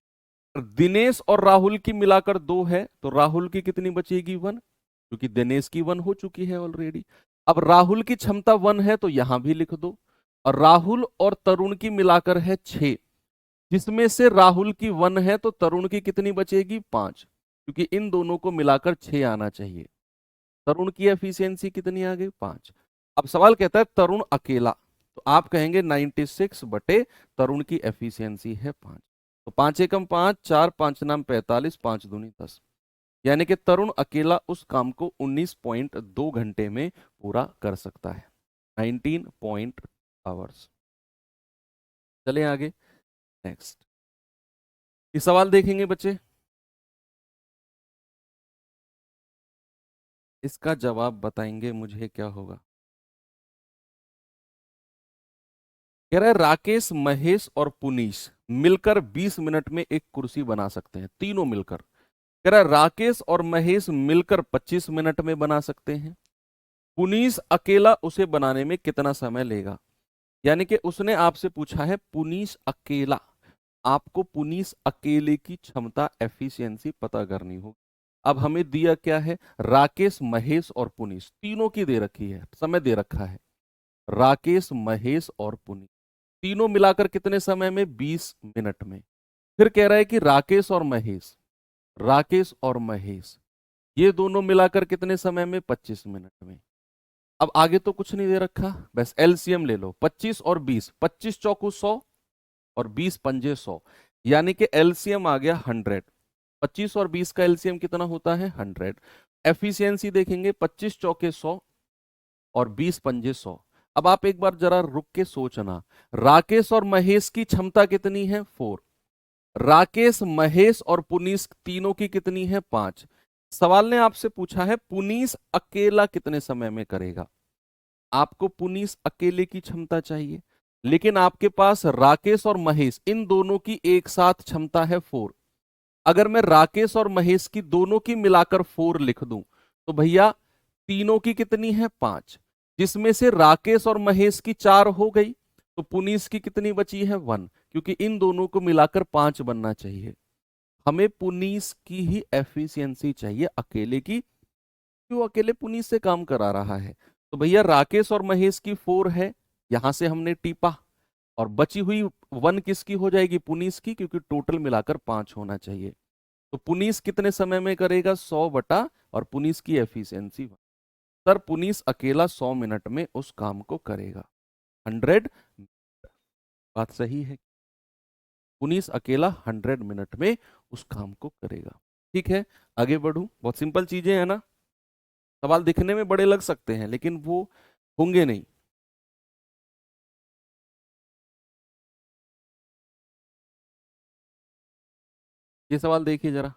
दिनेश और राहुल की मिलाकर 2 है, तो राहुल की कितनी बचेगी? 1। क्योंकि दिनेश की 1 हो चुकी है ऑलरेडी। अब राहुल की क्षमता 1 है, तो यहां भी लिख दो। और राहुल और तरुण की मिलाकर है 6, जिसमें से राहुल की 1 है, तो तरुण की कितनी बचेगी? 5। क्योंकि इन दोनों को मिलाकर 6 आना चाहिए। तरुण की एफिशिएंसी कितनी आ गई? 5। अब सवाल कहता है तरुण अकेला, तो आप कहेंगे 96 बटे तरुण की एफिशिएंसी है 5। तो 5 एकम 5, 4 5 नाम 45, 5 दूनी 10। यानी कि तरुण अकेला उस काम को 19.2 घंटे में पूरा कर सकता है। 19 आवर्स। चलें आगे। नेक्स्ट ये सवाल देखेंगे बच्चे। इसका जवाब बताएंगे मुझे क्या होगा। कह रहा है राकेश, महेश और पुनीश मिलकर 20 मिनट में एक कुर्सी बना सकते हैं, तीनों मिलकर। कह रहा है राकेश और महेश मिलकर 25 मिनट में बना सकते हैं। पुनीश अकेला उसे बनाने में कितना समय लेगा? यानी कि उसने आपसे पूछा है पुनीश अकेला। आपको पुनीश अकेले की क्षमता एफिशिएंसी पता करनी होगी। अब हमें दिया क्या है? राकेश, महेश और पुनीश तीनों की दे रखी है, समय दे रखा है। राकेश, महेश और पुनीश तीनों मिलाकर कितने समय में? 20 मिनट में। फिर कह रहा है कि राकेश और महेश, राकेश और महेश ये दोनों मिलाकर कितने समय में? 25 मिनट में। अब आगे तो कुछ नहीं दे रखा, बस एलसीएम ले लो। 25 और 20, 25 चौकू 100 और 20 पंजे 100, यानी कि एलसीएम आ गया 100। 25 और 20 का एलसीएम कितना होता है? 100। एफिशिएंसी देखेंगे, 25 चौके 100 और 20 पंजे 100। अब आप एक बार जरा रुक के सोचना, राकेश और महेश की क्षमता कितनी है? 4। राकेश, महेश और पुनीश तीनों की कितनी है? 5। सवाल ने आपसे पूछा है पुनीश अकेला कितने समय में करेगा। आपको पुनीश अकेले की क्षमता चाहिए, लेकिन आपके पास राकेश और महेश इन दोनों की एक साथ क्षमता है 4। अगर मैं राकेश और महेश की दोनों की मिलाकर 4 लिख दूं, तो भैया तीनों की कितनी है? 5। जिसमें से राकेश और महेश की 4 हो गई, तो पुनीश की कितनी बची है? 1। क्योंकि इन दोनों को मिलाकर 5 बनना चाहिए। हमें पुनीश की ही एफिशिएंसी चाहिए अकेले की, क्यों? अकेले पुनीश से काम करा रहा है। तो भैया राकेश और महेश की 4 है, यहां से हमने टीपा। और बची हुई 1 किसकी हो जाएगी? पुनीश की, क्योंकि टोटल मिलाकर 5 होना चाहिए। तो पुनीश कितने समय में करेगा? 100 बटा, और पुनीश की एफिशिएंसी 1। सर पुनीश अकेला 100 मिनट में उस काम को करेगा। 100। बात सही है। पुनीश अकेला 100 मिनट में उस काम को करेगा। ठीक है, आगे बढ़ू। बहुत सिंपल चीजें हैं ना। सवाल दिखने में बड़े लग सकते हैं, लेकिन वो होंगे नहीं। ये सवाल देखिए जरा।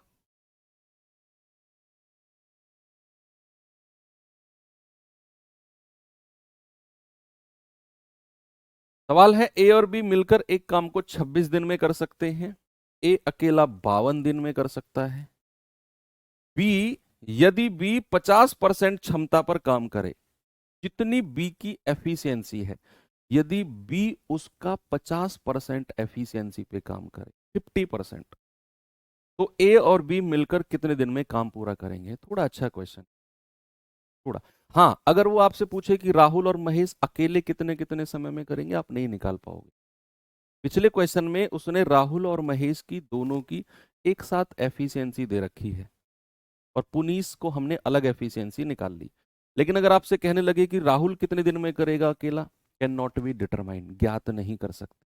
सवाल है ए और बी मिलकर एक काम को 26 दिन में कर सकते हैं। ए अकेला 52 दिन में कर सकता है। बी, यदि बी 50% क्षमता पर काम करे, जितनी बी की एफिशिएंसी है, यदि बी उसका 50% एफिशिएंसी पे काम करे, 50%, तो ए और बी मिलकर कितने दिन में काम पूरा करेंगे? थोड़ा अच्छा क्वेश्चन। थोड़ा। हाँ, अगर वो आपसे पूछे कि राहुल और महेश अकेले कितने कितने समय में करेंगे, आप नहीं निकाल पाओगे। पिछले क्वेश्चन में उसने राहुल और महेश की दोनों की एक साथ एफिशिएंसी दे रखी है, और पुनीश को हमने अलग एफिशिएंसी निकाल ली। लेकिन अगर आपसे कहने लगे कि राहुल कितने दिन में करेगा अकेला, कैन नॉट बी डिटरमाइंड, ज्ञात नहीं कर सकते,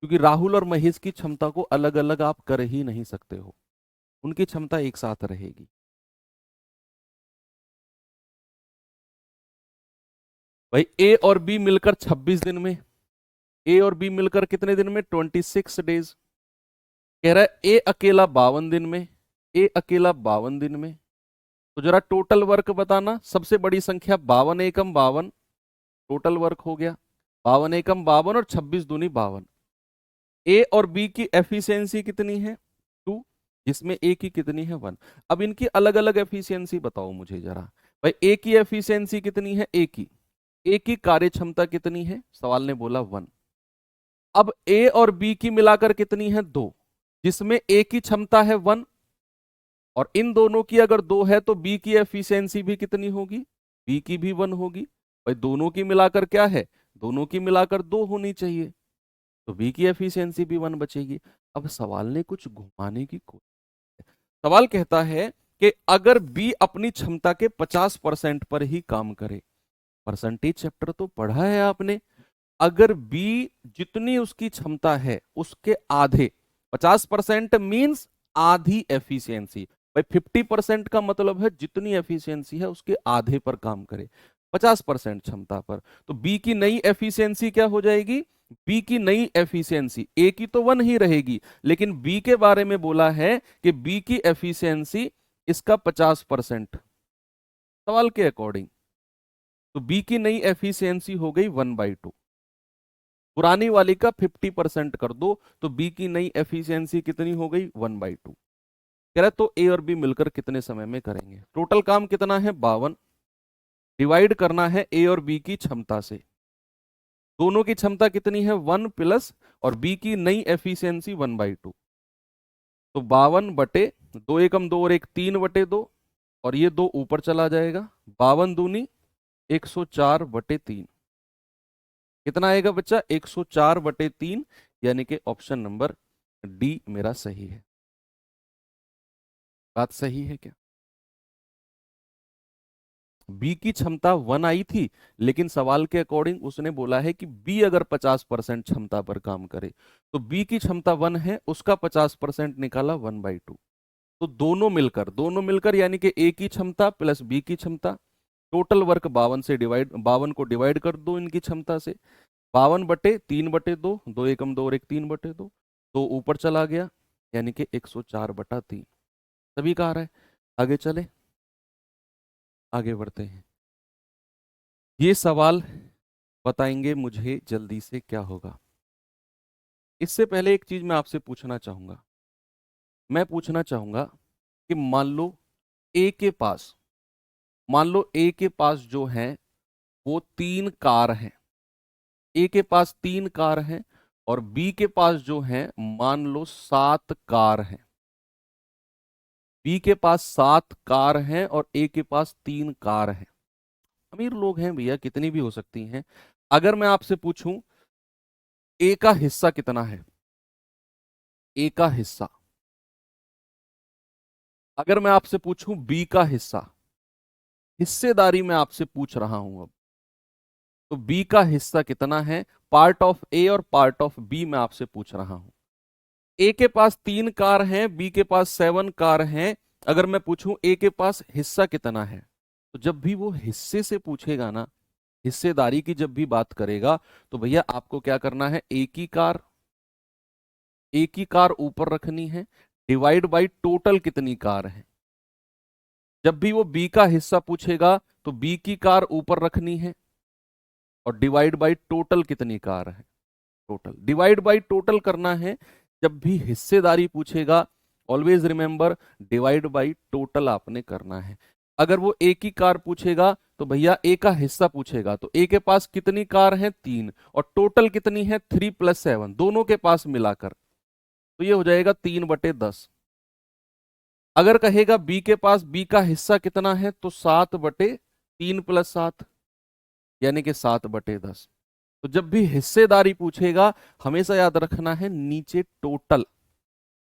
क्योंकि राहुल और महेश की क्षमता को अलग अलग आप कर ही नहीं सकते हो, उनकी क्षमता एक साथ रहेगी। भाई ए और बी मिलकर 26 दिन में, ए और बी मिलकर कितने दिन में, 26 डेज। कह रहा है ए अकेला 52 दिन में, ए अकेला 52 दिन में। तो जरा टोटल वर्क बताना, सबसे बड़ी संख्या 52 एकम 52, टोटल वर्क हो गया 52 एकम 52 और 26 दूनी 52। ए और बी की एफिशिएंसी कितनी है, 2, जिसमें ए की कितनी है, 1। अब इनकी अलग अलग एफिशिएंसी बताओ मुझे जरा। भाई ए की एफिशिएंसी कितनी है, ए की कार्य क्षमता कितनी है, सवाल ने बोला 1। अब ए और बी की मिलाकर कितनी है, 2, जिसमें ए की क्षमता है 1, और इन दोनों की अगर 2 है तो बी की एफिशिएंसी भी कितनी होगी, बी की भी 1 होगी। भाई दोनों की मिलाकर क्या है, दोनों की मिलाकर 2 होनी चाहिए, तो बी की एफिशिएंसी भी 1 बचेगी। अब सवाल ने कुछ घुमाने की कोशिश, सवाल कहता है कि अगर बी अपनी क्षमता के 50% पर ही काम करे, परसेंटेज चैप्टर तो पढ़ा है आपने, अगर बी जितनी उसकी क्षमता है उसके आधे, 50% मीन्स आधी एफिशिएंसी, भाई 50% का मतलब है जितनी एफिशिएंसी है उसके आधे पर काम करे, 50% क्षमता पर। तो बी की नई एफिशिएंसी क्या हो जाएगी, बी की नई एफिशिएंसी, ए की तो 1 ही रहेगी, लेकिन बी के बारे में बोला है कि बी की एफिशिएंसी इसका 50%, सवाल के अकॉर्डिंग। तो बी की नई एफिशिएंसी हो गई 1/2, पुरानी वाली का 50% कर दो, तो बी की नई एफिशिएंसी कितनी हो गई, 1/2। कह रहा है तो ए और बी मिलकर कितने समय में करेंगे, टोटल काम कितना है 52, डिवाइड करना है ए और बी की क्षमता से, दोनों की क्षमता कितनी है 1 प्लस, और बी की नई एफिशिएंसी 1/2, तो 52/2, 1 2 और 1 3/2, और ये 2 ऊपर चला जाएगा, 52 दूनी 104/3, कितना आएगा बच्चा, 104/3, यानी कि ऑप्शन नंबर डी मेरा सही है। बात सही है क्या, बी की क्षमता 1 आई थी, लेकिन सवाल के अकॉर्डिंग उसने बोला है कि बी अगर 50% क्षमता पर काम करे, तो बी की क्षमता 1 है, उसका 50% निकाला 1/2, तो दोनों मिलकर यानी कि ए की क्षमता प्लस बी की क्षमता, टोटल वर्क 52 को डिवाइड कर दो इनकी क्षमता से, 52/3/2, 2 एकम 2 और 1 3/2, तो ऊपर चला गया, यानी कि 104/3। सभी का आ रहा है, आगे चले, आगे बढ़ते हैं। ये सवाल बताएंगे मुझे जल्दी से क्या होगा। इससे पहले एक चीज मैं आपसे पूछना चाहूंगा, मैं पूछना चाहूंगा कि ए के पास मान लो ए के पास जो है वो 3 कार हैं, ए के पास 3 कार हैं, और बी के पास जो है मान लो 7 कार हैं, बी के पास 7 कार हैं और ए के पास 3 कार हैं। अमीर लोग हैं भैया, कितनी भी हो सकती हैं। अगर मैं आपसे पूछूं ए का हिस्सा कितना है, ए का हिस्सा, अगर मैं आपसे पूछूं बी का हिस्सा, हिस्सेदारी में आपसे पूछ रहा हूं अब, तो बी का हिस्सा कितना है, पार्ट ऑफ ए और पार्ट ऑफ बी मैं आपसे पूछ रहा हूं। ए के पास 3 कार हैं, बी के पास 7 कार हैं, अगर मैं पूछूं ए के पास हिस्सा कितना है, तो जब भी वो हिस्से से पूछेगा ना, हिस्सेदारी की जब भी बात करेगा, तो भैया आपको क्या करना है, एक ही कार ऊपर रखनी है, डिवाइड बाई टोटल कितनी कार है। जब भी वो बी का हिस्सा पूछेगा तो बी की कार ऊपर रखनी है, और डिवाइड बाई टोटल कितनी कार है, टोटल डिवाइड बाई टोटल करना है। जब भी हिस्सेदारी पूछेगा, always remember divide by total आपने करना है। अगर वो ए की कार पूछेगा तो भैया ए का हिस्सा पूछेगा, तो ए के पास कितनी कार है 3, और टोटल कितनी है 3 + 7, दोनों के पास मिलाकर, तो ये हो जाएगा 3/10। अगर कहेगा बी के पास बी का हिस्सा कितना है, तो 7/3 + 7, यानी कि 7/10। तो जब भी हिस्सेदारी पूछेगा, हमेशा याद रखना है नीचे टोटल,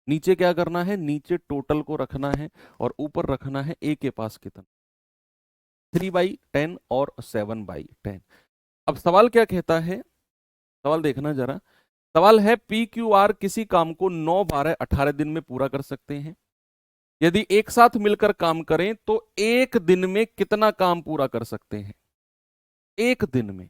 नीचे क्या करना है, नीचे टोटल को रखना है, और ऊपर रखना है ए के पास कितना, 3/10 और 7/10। अब सवाल क्या कहता है, सवाल देखना जरा। सवाल है पी क्यू आर किसी काम को 9, 12, 18 दिन में पूरा कर सकते हैं। यदि एक साथ मिलकर काम करें तो एक दिन में कितना काम पूरा कर सकते हैं, एक दिन में।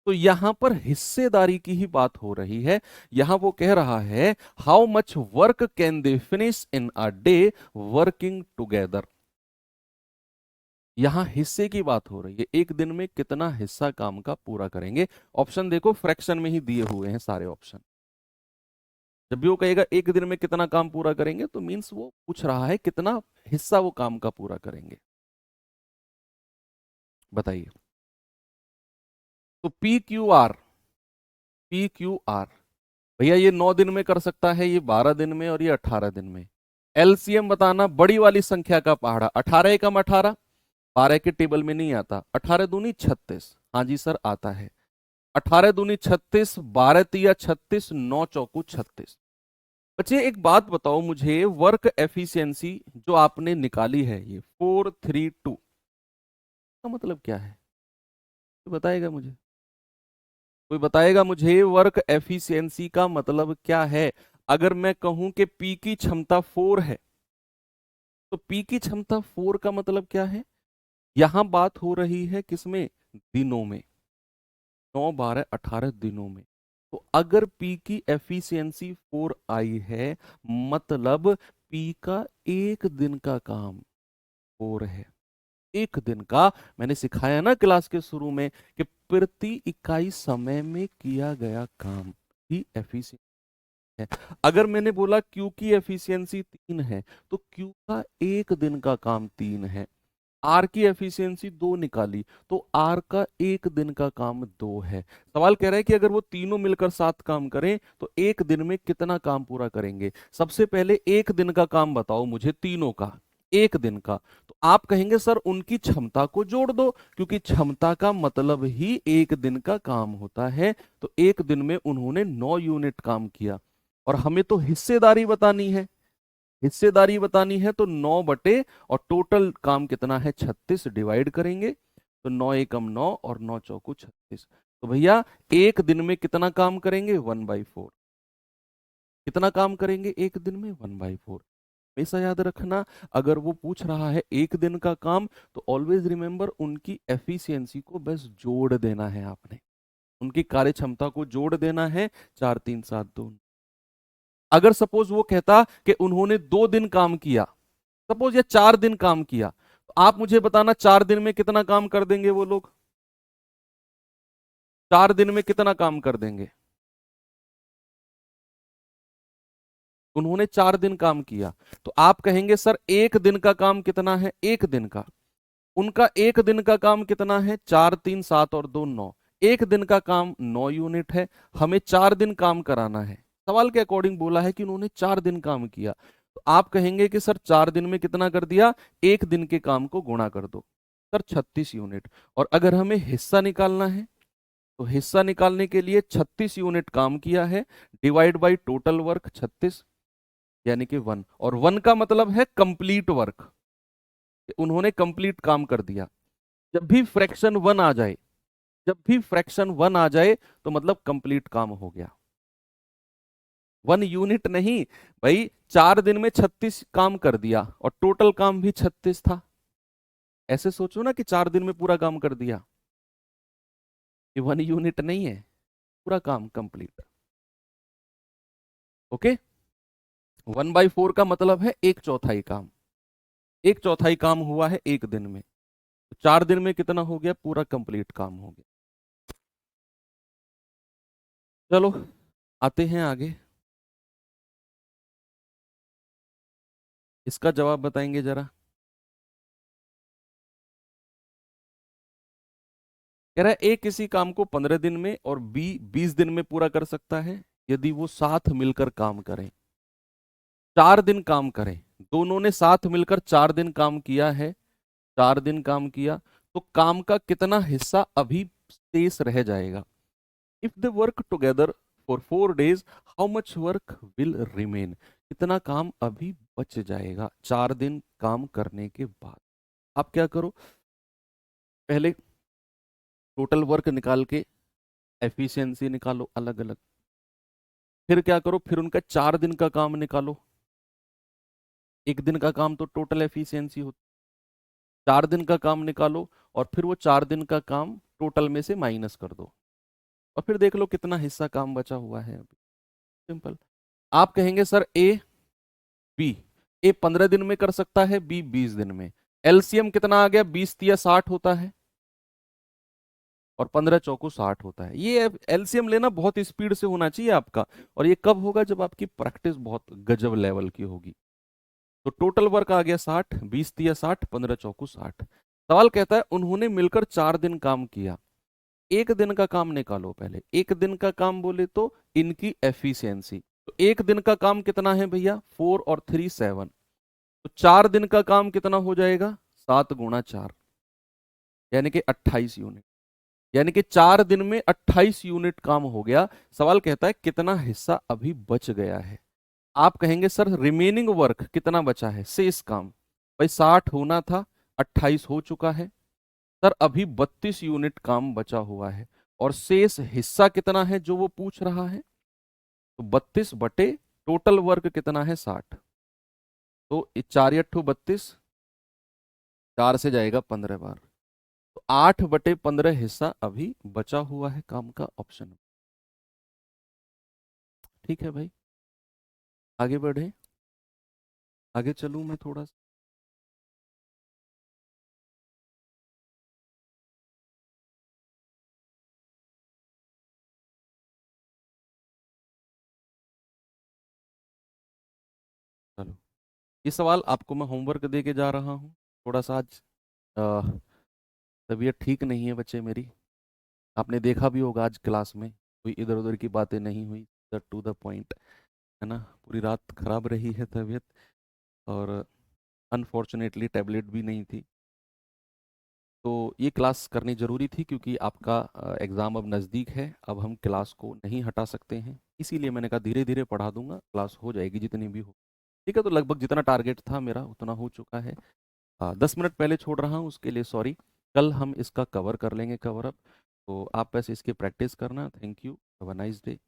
तो यहां पर हिस्सेदारी की ही बात हो रही है। यहां वो कह रहा है how much work can they finish in a day working together. यहां हिस्से की बात हो रही है, एक दिन में कितना हिस्सा काम का पूरा करेंगे। ऑप्शन देखो, फ्रैक्शन में ही दिए हुए हैं सारे ऑप्शन। जब भी वो कहेगा एक दिन में कितना काम पूरा करेंगे, तो मींस वो पूछ रहा है कितना हिस्सा वो काम का पूरा करेंगे। बताइए। तो P Q R, P Q R भैया ये 9 दिन में कर सकता है, ये 12 दिन में, और ये 18 दिन में। एलसीएम बताना, बड़ी वाली संख्या का पहाड़ा। 18 एकम 18, 12 के टेबल में नहीं आता। 18 दूनी 36, हाँ जी सर आता है। 18 दूनी 36, 12 तिया 36, 9 चौकू 36। बच्चे एक बात बताओ मुझे, वर्क एफिशिएंसी जो आपने निकाली है ये 432 का मतलब क्या है, तो बताएगा मुझे, कोई बताएगा मुझे वर्क एफिशिएंसी का मतलब क्या है। अगर मैं कहूं कि पी की क्षमता 4 है, तो पी की क्षमता 4 का मतलब क्या है। यहां बात हो रही है किसमें, दिनों में, 9, 12, 18 दिनों में। तो अगर पी की एफिशिएंसी 4 आई है, मतलब पी का एक दिन का काम 4 है। एक दिन का, मैंने सिखाया ना क्लास के शुरू में कि प्रति इकाई समय में किया गया काम ही एफिशिएंसी है। अगर मैंने बोला क्यू की एफिशिएंसी 3 है, तो क्यू का एक दिन का काम 3 है। आर की एफिशिएंसी 2 निकाली, तो आर का एक दिन का काम 2 है। सवाल कह रहा है कि अगर वो तीनों मिलकर 7 काम करें तो एक दिन में कितना काम पूरा करेंगे। सबसे पहले एक दिन का काम बताओ मुझे, तीनों का एक दिन का। तो आप कहेंगे सर उनकी क्षमता को जोड़ दो, क्योंकि क्षमता का मतलब ही एक दिन का काम होता है। तो एक दिन में उन्होंने 9 यूनिट काम किया, और हमें तो हिस्सेदारी बतानी है। हिस्सेदारी बतानी है तो 9 बटे, और टोटल काम कितना है 36, डिवाइड करेंगे तो 9 एकम 9 और 9 चौकू 36। तो भैया एक दिन में कितना काम करेंगे, 1/4। कितना काम करेंगे एक दिन में, 1/4। हमेशा याद रखना, अगर वो पूछ रहा है एक दिन का काम, तो ऑलवेज रिमेंबर उनकी एफिशिएंसी को बस जोड़ देना है आपने, उनकी कार्य क्षमता को जोड़ देना है। 4, 3, 7, 2। अगर सपोज वो कहता कि उन्होंने 2 दिन काम किया, सपोज या 4 दिन काम किया, तो आप मुझे बताना 4 दिन में कितना काम कर देंगे वो लोग, 4 दिन में कितना काम कर देंगे। उन्होंने 4 दिन काम किया, तो आप कहेंगे सर एक दिन का काम कितना है, एक दिन का। उनका एक दिन का काम कितना है, 4, 3, 7 और 2, 9। एक दिन का काम 9 यूनिट है, हमें 4 दिन काम कराना है। सवाल के अकॉर्डिंग बोला है कि उन्होंने 4 दिन काम किया, तो आप कहेंगे कि सर 4 दिन में कितना कर दिया, एक दिन के काम को गुणा कर दो, सर 36 यूनिट। और अगर हमें हिस्सा निकालना है, तो हिस्सा निकालने के लिए 36 यूनिट काम किया है, डिवाइड बाई टोटल वर्क 36, यानी कि 1। और 1 का मतलब है कंप्लीट वर्क, उन्होंने कंप्लीट काम कर दिया। जब भी फ्रैक्शन 1 आ जाए, जब भी फ्रैक्शन 1 आ जाए, तो मतलब कंप्लीट काम हो गया। 1 यूनिट नहीं भाई, 4 दिन में 36 काम कर दिया, और टोटल काम भी 36 था। ऐसे सोचो ना कि 4 दिन में पूरा काम कर दिया, ये 1 यूनिट नहीं है, पूरा काम कंप्लीट। ओके। 1/4 का मतलब है एक चौथाई काम, एक चौथाई काम हुआ है एक दिन में। तो 4 दिन में कितना हो गया, पूरा कंप्लीट काम हो गया। चलो आते हैं आगे, इसका जवाब बताएंगे जरा। कह रहा है ए किसी काम को 15 दिन में और बी 20 दिन में पूरा कर सकता है, यदि वो साथ मिलकर काम करें। 4 दिन काम करें, दोनों ने साथ मिलकर 4 दिन काम किया है, 4 दिन काम किया, तो काम का कितना हिस्सा अभी शेष रह जाएगा। If they work together for 4 days, how much work will remain. कितना काम अभी बच जाएगा 4 दिन काम करने के बाद। आप क्या करो, पहले टोटल वर्क निकाल के एफिशिएंसी निकालो अलग अलग। फिर क्या करो, फिर उनका 4 दिन का काम निकालो। एक दिन का काम तो टोटल एफिशिएंसी होती, 4 दिन का काम निकालो और फिर वो 4 दिन का काम टोटल में से माइनस कर दो और फिर देख लो कितना हिस्सा काम बचा हुआ है अभी। सिंपल। आप कहेंगे सर बी ए 15 दिन में कर सकता है, बी 20 दिन में। एलसीएम कितना आ गया, 20 × 60 होता है और 15 × 4 = 60 होता है। ये एलसीएम लेना बहुत स्पीड से होना चाहिए आपका, और ये कब होगा, जब आपकी प्रैक्टिस बहुत गजब लेवल की होगी। तो टोटल वर्क आ गया 60, 20 × 60, 15 × 4 = 60। सवाल कहता है उन्होंने मिलकर 4 दिन काम किया, एक दिन का काम निकालो। पहले एक दिन का काम बोले तो इनकी एफिशिएंसी, तो एक दिन का काम कितना है भैया, 4 और 3 7, तो 4 दिन का काम कितना हो जाएगा, 7 × 4 यानी कि 28 यूनिट। यानी कि 4 दिन में 28 यूनिट काम हो गया। सवाल कहता है कितना हिस्सा अभी बच गया है। आप कहेंगे सर रिमेनिंग वर्क कितना बचा है, शेष काम। भाई 60 होना था, 28 हो चुका है। सर अभी 32 यूनिट काम बचा हुआ है और शेष हिस्सा कितना है जो वो पूछ रहा है, तो 32 बटे टोटल वर्क कितना है 60, तो 4 × 8 = 32, 4 से जाएगा 15 बार, तो 8/15 हिस्सा अभी बचा हुआ है काम का, ऑप्शन। ठीक है भाई, आगे बढ़े, आगे चलूं मैं थोड़ा सा। चलो, ये सवाल आपको मैं होमवर्क दे के जा रहा हूँ। थोड़ा सा आज तबीयत ठीक नहीं है बच्चे मेरी, आपने देखा भी होगा आज क्लास में कोई इधर उधर की बातें नहीं हुई, टू द पॉइंट, है ना। पूरी रात खराब रही है तबीयत, और अनफॉर्चुनेटली टैबलेट भी नहीं थी। तो ये क्लास करनी ज़रूरी थी क्योंकि आपका एग्ज़ाम अब नज़दीक है, अब हम क्लास को नहीं हटा सकते हैं। इसीलिए मैंने कहा धीरे धीरे पढ़ा दूंगा, क्लास हो जाएगी जितनी भी हो। ठीक है, तो लगभग जितना टारगेट था मेरा उतना हो चुका है। 10 मिनट पहले छोड़ रहा हूँ उसके लिए सॉरी। कल हम इसका कवर कर लेंगे, कवर अप। तो आप बस इसकी प्रैक्टिस करना। Thank you, have a nice day.